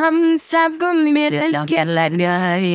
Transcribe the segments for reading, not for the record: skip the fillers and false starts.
हम सबको मिल के लगाए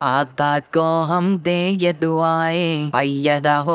आता को हम दे ये दुआएं अय्यदा हो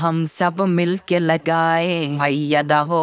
हम सब मिल के लगाए अय्यदा हो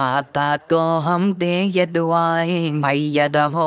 आता को हम दे ये दुआएं अय्यदा हो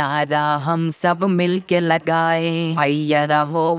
नारा हम सब मिल के लगाए अय्यदा हो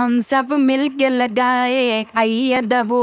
हम सब मिल के लगाए अय्यदा हो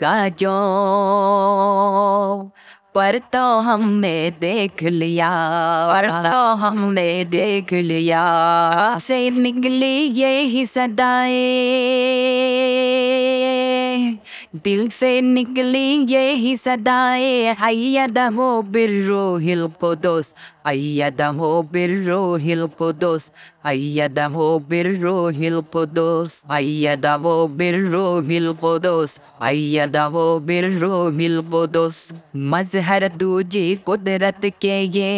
का जो पर तो हमने देख लिया पर तो हमने देख लिया से निकली यही सदाएं दिल से निकली यही सदाएं अय्यदहु बिर्रूहिल कुदुस अय्यदहु बिर्रूहिल कुदुस अय्यदहु बिर्रूहिल कुदुस अय्यदहु बिर्रूहिल कुदुस अय्यदहु बिर्रूहिल कुदुस मज़हर दूजी कुदरत के ये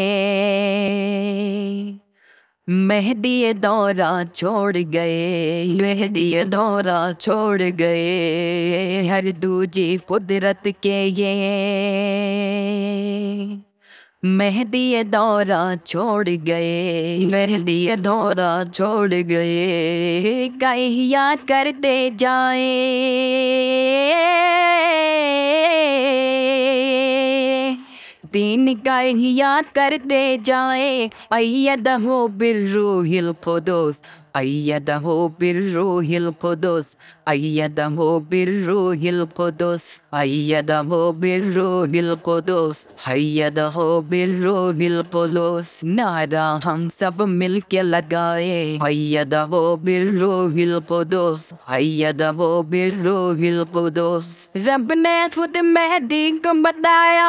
मेहदी दौरा छोड़ गए मेहदी दौरा छोड़ गए हर दूजी कुदरत के ये मेहदी दौरा छोड़ गए मेहदी दौरा छोड़ गए कहिया करते जाए दीन का याद करते जाए अय्यदहु बिर्रूहिल कुदुस अय्यदहु बिर्रूहिल कुदुस अय्यदहु बिर्रूहिल कुदुस अय्यदहु बिर्रूहिल कुदुस अय्यदहु बिर्रूहिल कुदुस नारा हम सब मिल के लगाए अय्यदहु बिर्रूहिल कुदुस अय्यदहु बिर्रूहिल कुदुस रब ने खुद मेहदी को बताया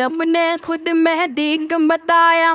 अपने खुद मेहदी को बताया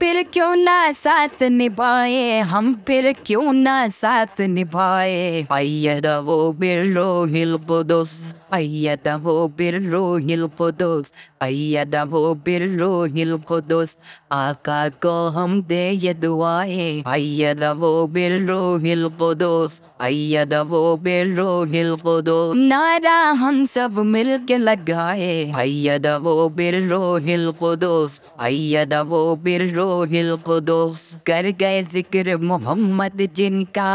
फिर क्यों ना साथ निभाए हम फिर क्यों ना साथ निभाए अय्यदहु बिर्रूहिल कुदुस अय्यदहु बिर्रूहिल कुदुस अय्यदहु बिर्रूहिल कुदुस आका को हम दे ये दुआएं अय्यदहु बिर्रूहिल कुदुस अय्यदहु बिर्रूहिल कुदुस नारा हम सब मिल के लगाए अय्यदहु बिर्रूहिल कुदुस अय्यदहु बिर्रूहिल कुदुस कर गए जिक्र मोहम्मद जिनका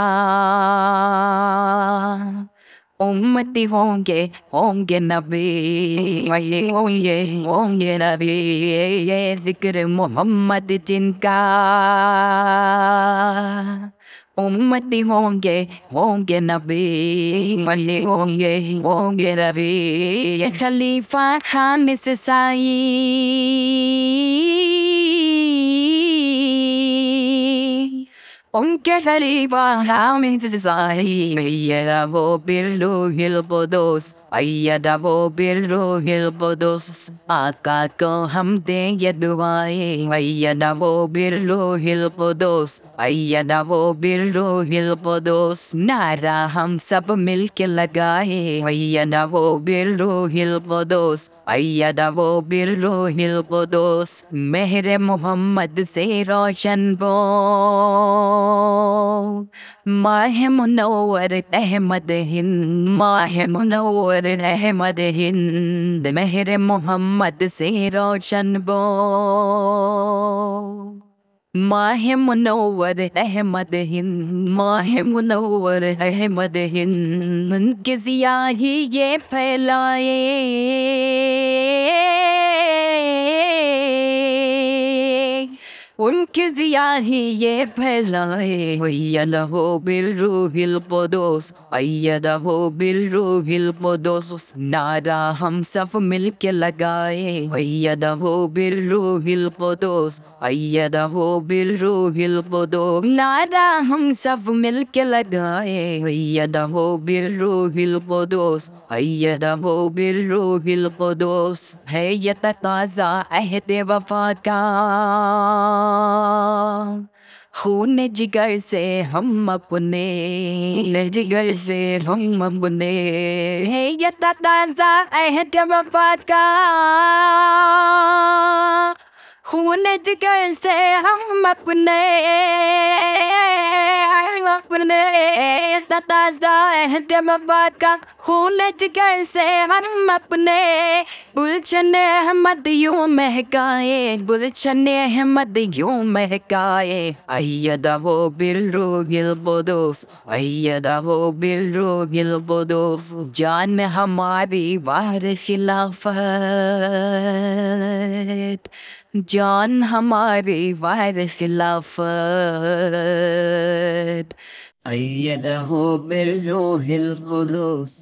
उम्मती होंगे होंगे नबी होंगे नबी ये जिक्र मोहम्मद जिनका उम्मती होंगे होंगे नबी होंगे होंगे नबी ये खलीफा खामिस साई उनके खलीफा खामिस साई अय्यदहु बिर्रूहिल कुदुस अय्यदहु बिर्रूहिल कुदुस आका को हम दे ये दुआएं अय्यदहु बिर्रूहिल कुदुस अय्यदहु बिर्रूहिल कुदुस नारा हम सब मिल के लगाए अय्यदहु बिर्रूहिल कुदुस अय्यदहु बिर्रूहिल कुदुस मेहर मोहम्मद से रोशन वो माह मुनव्वर अहमद हिंद माह मुनव्वर अहमद हिंद मेहर मोहम्मद से रोशन वो माह मुनव्वर अहमद हिंद, माह मुनव्वर अहमद हिंद के ज़िया ही ये फैलाए, उनके ज़िया ही ये फैलाए। अय्यदहु बिर्रूहिल कुदूस, अय्यदहु बिर्रूहिल कुदूस, नारा हम सब मिल के लगाए। अय्यदहु बिर्रूहिल कुदूस, अय्यदहु बिर्रूहिल कुदूस, नारा हम सब मिल के लगाए। अय्यदहु बिर्रूहिल कुदूस, अय्यदहु बिर्रूहिल कुदूस, है ये तकाज़ा अहद वफ़ा का, खून जिगर से हम अपने, जिगर से हम अपने, है ये तकाज़ा अहद वफ़ा का, खून जिगर से हम अपने, तकाज़ा अहद वफ़ा का, खून जिगर से हम अपने, गुलशन अहमद यूं महकाए, गुलशन अहमद यूं महकाए। अय्यदहु बिर्रूहिल कुदूस, अय्यदहु बिर्रूहिल कुदूस, जान हमारी वार खिलाफत, जान हमारी वार खिलाफत। अय्यदहु बिर्रूहिल कुदूस।